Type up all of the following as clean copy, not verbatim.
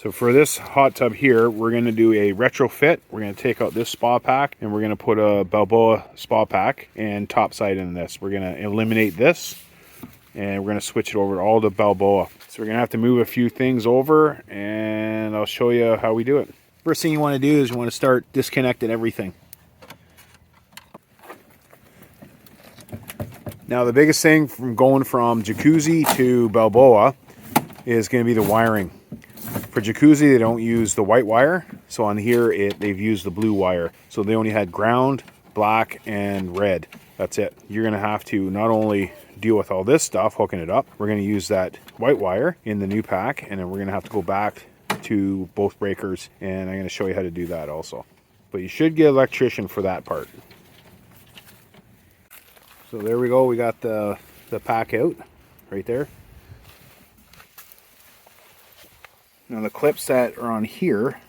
So for this hot tub here, we're going to do a retrofit. We're going to take out this spa pack and we're going to put a Balboa spa pack and topside in this. We're going to eliminate this and we're going to switch it over to all the Balboa. So we're going to have to move a few things over and I'll show you how we do it. First thing you want to do is you want to start disconnecting everything. Now the biggest thing from going from Jacuzzi to Balboa is going to be the wiring. For Jacuzzi, they don't use the white wire. So on here, they've used the blue wire. So they only had ground, black, and red. That's it. You're going to have to not only deal with all this stuff, hooking it up, we're going to use that white wire in the new pack, and then we're going to have to go back to both breakers, and I'm going to show you how to do that also. But you should get an electrician for that part. So there we go. We got the pack out right there. Now the clips that are on here,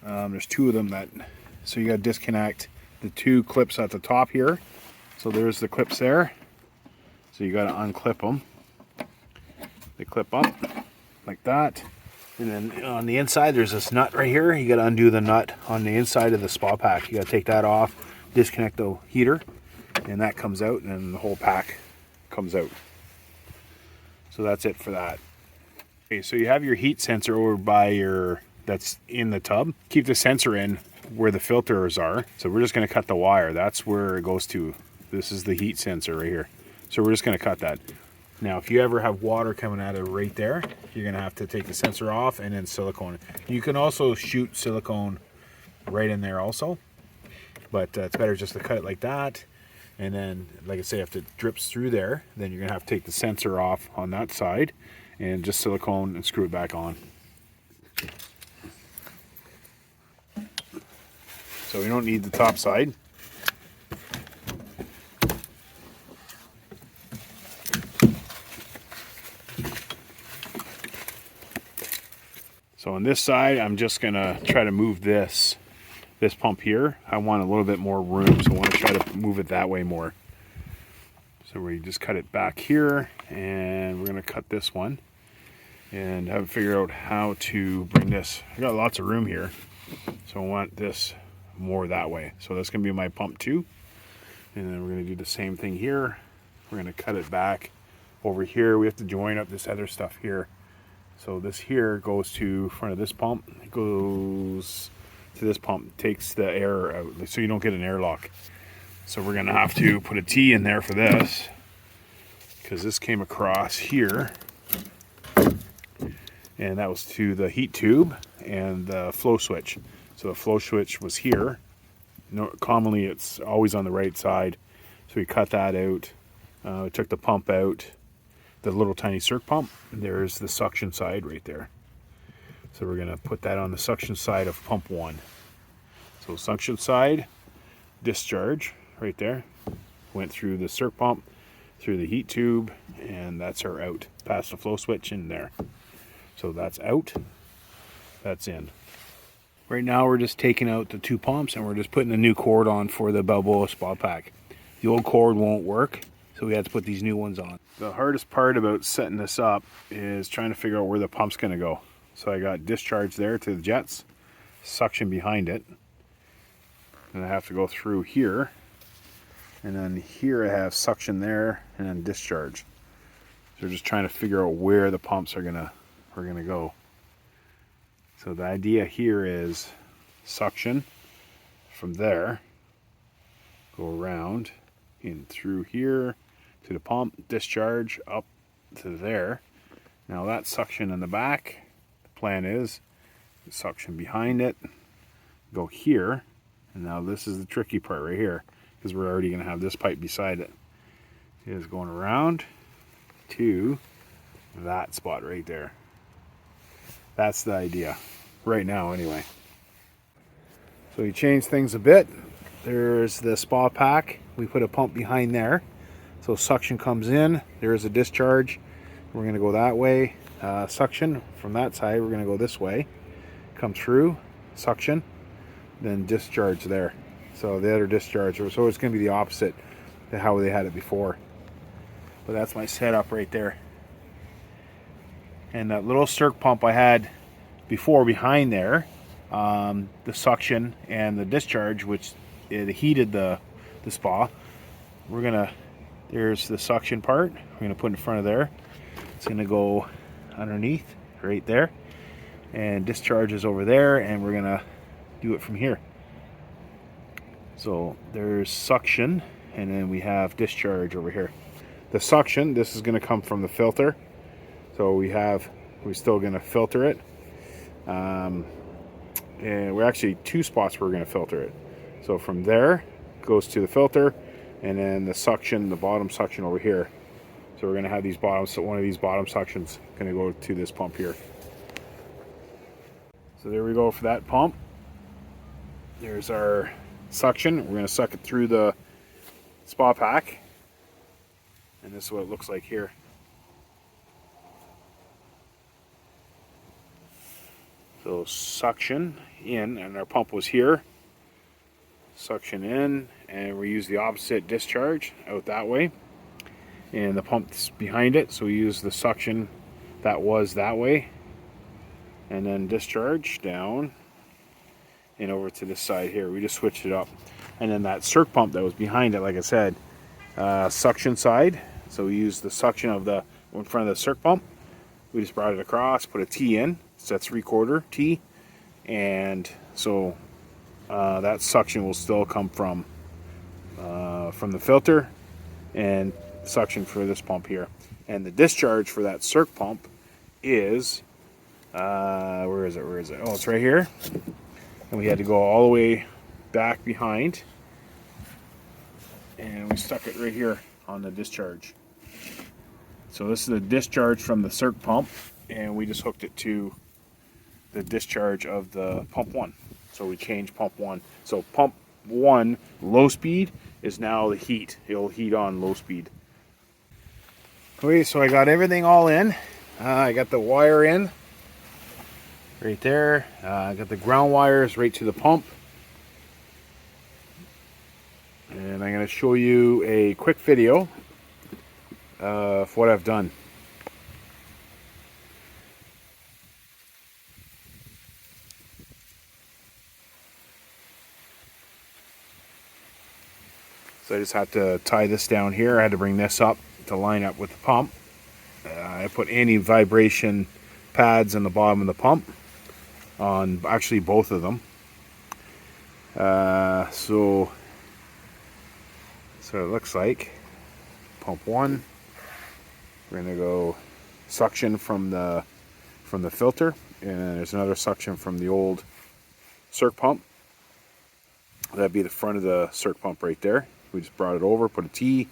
there's two of them so you got to disconnect the two clips at the top here. So there's the clips there. So you got to unclip them. They clip up like that. And then on the inside, there's this nut right here. You got to undo the nut on the inside of the spa pack. You got to take that off, disconnect the heater, and that comes out, and then the whole pack comes out. So that's it for that. Okay, so you have your heat sensor over by that's in the tub. Keep the sensor in where the filters are. So we're just going to cut the wire. That's where it goes to. This is the heat sensor right here. So we're just going to cut that. Now, if you ever have water coming out of right there, you're going to have to take the sensor off and then silicone. You can also shoot silicone right in there also. But it's better just to cut it like that. And then, like I say, if it drips through there, then you're going to have to take the sensor off on that side and just silicone and screw it back on. So we don't need the top side. So on this side, I'm just going to try to move this pump here. I want a little bit more room, so I want to try to move it that way more. So we just cut it back here, and we're going to cut this one. And I haven't figured out how to bring this. I got lots of room here, so I want this more that way. So that's going to be my pump 2. And then we're going to do the same thing here. We're going to cut it back over here. We have to join up this other stuff here. So this here goes to front of this pump. It goes to this pump, takes the air out, so you don't get an airlock. So we're going to have to put a T in there for this, because this came across here. And that was to the heat tube and the flow switch. So the flow switch was here. Commonly it's always on the right side. So we cut that out. We took the pump out, the little tiny circ pump. There's the suction side right there. So we're going to put that on the suction side of pump 1. So suction side, discharge right there. Went through the circ pump, through the heat tube, and that's our out. Past the flow switch in there. So that's out, that's in. Right now we're just taking out the 2 pumps and we're just putting a new cord on for the Balboa spa pack. The old cord won't work, so we have to put these new ones on. The hardest part about setting this up is trying to figure out where the pump's going to go. So I got discharge there to the jets, suction behind it, and I have to go through here, and then here I have suction there, and then discharge. So we're just trying to figure out where the pumps are gonna go. So the idea here is suction from there, go around in through here to the pump, discharge up to there. Now that suction in the back, the plan is suction behind it, go here, and now this is the tricky part right here, because we're already going to have this pipe beside it. It is going around to that spot right there. That's the idea right now anyway. So we change things a bit. There's the spa pack. We put a pump behind there, so suction comes in. There's a discharge. We're going to go that way. Suction from that side, we're going to go this way, come through, suction, then discharge there. So the other discharge, so it's going to be the opposite to how they had it before. But that's my setup right there. And that little circ pump I had before behind there, the suction and the discharge, which it heated the spa. There's the suction part we're gonna put in front of there. It's gonna go underneath right there, and discharge is over there, and we're gonna do it from here. So there's suction, and then we have discharge over here. The suction, this is gonna come from the filter. So we're still gonna filter it. And we're actually 2 spots we're gonna filter it. So from there, goes to the filter, and then the suction, the bottom suction over here. So we're gonna have these bottoms, so one of these bottom suctions gonna go to this pump here. So there we go for that pump. There's our suction. We're gonna suck it through the spa pack. And this is what it looks like here. So suction in, and our pump was here. Suction in, and we use the opposite discharge out that way. And the pump's behind it, so we use the suction that was that way. And then discharge down and over to this side here. We just switched it up. And then that circ pump that was behind it, like I said, suction side. So we used the suction of the in front of the circ pump. We just brought it across, put a T in. So that's 3/4 T. And so that suction will still come from the filter, and suction for this pump here. And the discharge for that circ pump is where is it? Oh, it's right here. And we had to go all the way back behind, and we stuck it right here on the discharge. So this is the discharge from the circ pump, and we just hooked it to the discharge of the pump 1. So we changed pump 1. So pump 1 low speed is now the heat. It'll heat on low speed. Okay, so I got everything all in. I got the wire in right there. I got the ground wires right to the pump. And I'm going to show you a quick video of what I've done. So I just had to tie this down here. I had to bring this up to line up with the pump. I put anti-vibration pads on the bottom of the pump, on actually both of them. So it looks like pump 1. We're gonna go suction from the filter, and there's another suction from the old circ pump. That'd be the front of the circ pump right there. We just brought it over, put a T,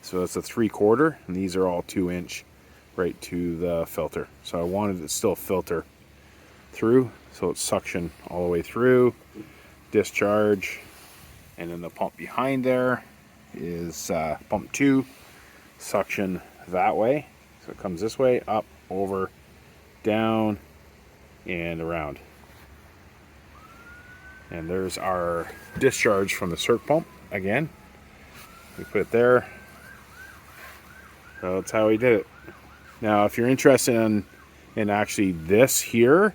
so it's a 3/4, and these are all 2-inch right to the filter. So I wanted it to still filter through, so it's suction all the way through, discharge, and then the pump behind there is pump 2, suction that way. So it comes this way, up, over, down, and around. And there's our discharge from the circ pump again. We put it there. So that's how we did it. Now, if you're interested in actually this here,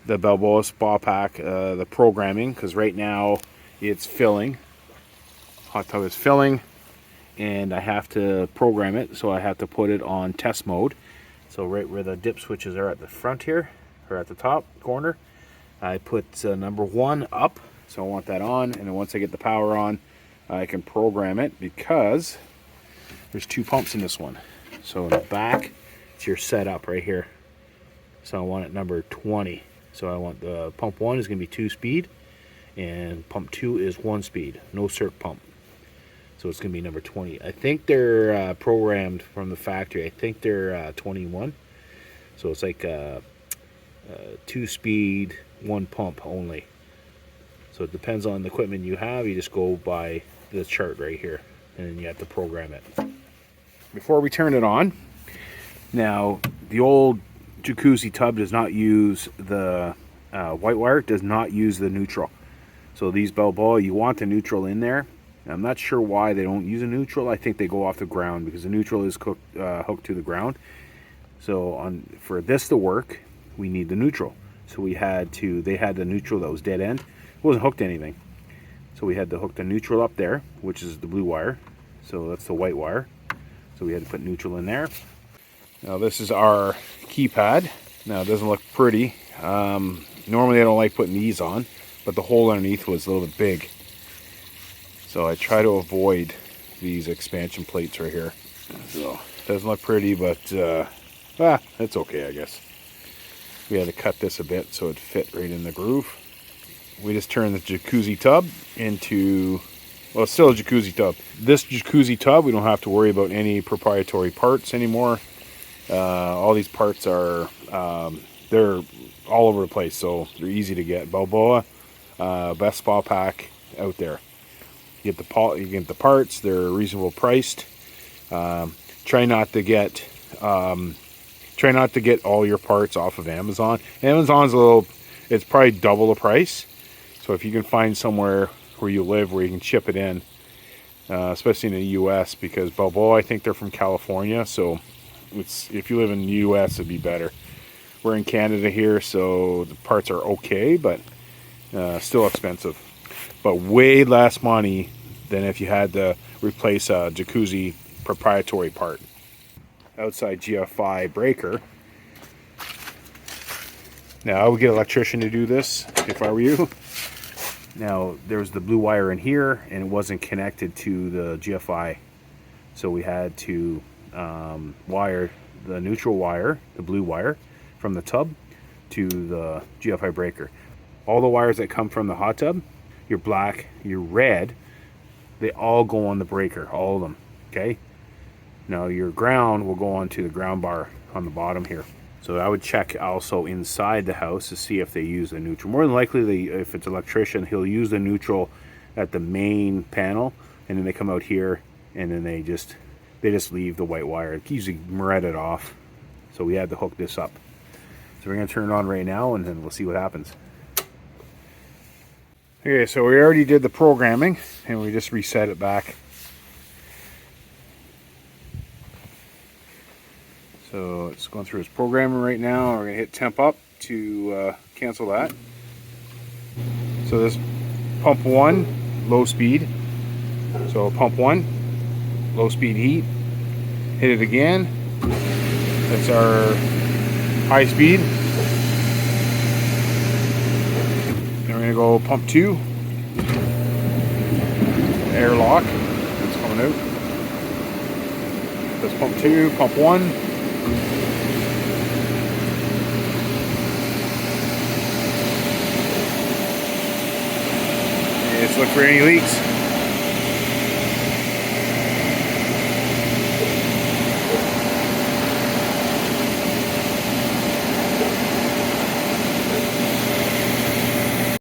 the Balboa Spa Pack, the programming, because right now it's filling. Hot tub is filling, and I have to program it, so I have to put it on test mode. So right where the dip switches are at the front here, or at the top corner, I put number 1 up, so I want that on, and then once I get the power on, I can program it, because there's 2 pumps in this one. So in the back, it's your setup right here. So I want it number 20. So I want the pump 1 is going to be 2-speed, and pump 2 is 1-speed, no circ pump. So it's going to be number 20. I think they're programmed from the factory. I think they're 21. So it's like 2-speed, 1 pump only. So it depends on the equipment you have. You just go by the chart right here, and then you have to program it. Before we turn it on, now the old Jacuzzi tub does not use the white wire, does not use the neutral. So these Balboa, you want the neutral in there. I'm not sure why they don't use a neutral. I think they go off the ground, because the neutral is hooked to the ground. So for this to work, we need the neutral. So they had the neutral that was dead end. It wasn't hooked to anything. So we had to hook the neutral up there, which is the blue wire. So that's the white wire. So we had to put neutral in there. Now this is our keypad. Now it doesn't look pretty. Normally I don't like putting these on, but the hole underneath was a little bit big. So I try to avoid these expansion plates right here. So it doesn't look pretty, but it's okay, I guess. We had to cut this a bit so it fit right in the groove. We just turned the jacuzzi tub into, well, it's still a jacuzzi tub. This jacuzzi tub, we don't have to worry about any proprietary parts anymore. All these parts are, they're all over the place, so they're easy to get. Balboa, best spa pack out there. You get the parts, they're reasonable priced. Try not to get all your parts off of Amazon. Amazon's it's probably double the price. So if you can find somewhere where you live where you can ship it in, especially in the US, because Balboa, I think they're from California, so if you live in the US, it'd be better. We're in Canada here, so the parts are okay, but still expensive. But way less money than if you had to replace a jacuzzi proprietary part. Outside GFI breaker. Now I would get an electrician to do this if I were you. Now there's the blue wire in here and it wasn't connected to the GFI, so we had to wire the neutral wire, the blue wire, from the tub to the GFI breaker. All the wires that come from the hot tub, your black, your red, they all go on the breaker, all of them, okay? Now your ground will go onto the ground bar on the bottom here. So I would check also inside the house to see if they use the neutral. More than likely, if it's an electrician, he'll use the neutral at the main panel, and then they come out here, and then they just leave the white wire. It's usually threaded off. So we had to hook this up. So we're gonna turn it on right now, and then we'll see what happens. Okay, so we already did the programming, and we just reset it back. So it's going through its programming right now. We're going to hit temp up to cancel that. So this pump 1, low speed. So pump 1, low speed heat. Hit it again. That's our high speed. Then we're going to go pump 2. Airlock. It's coming out. That's pump 2, pump 1. Let's look for any leaks.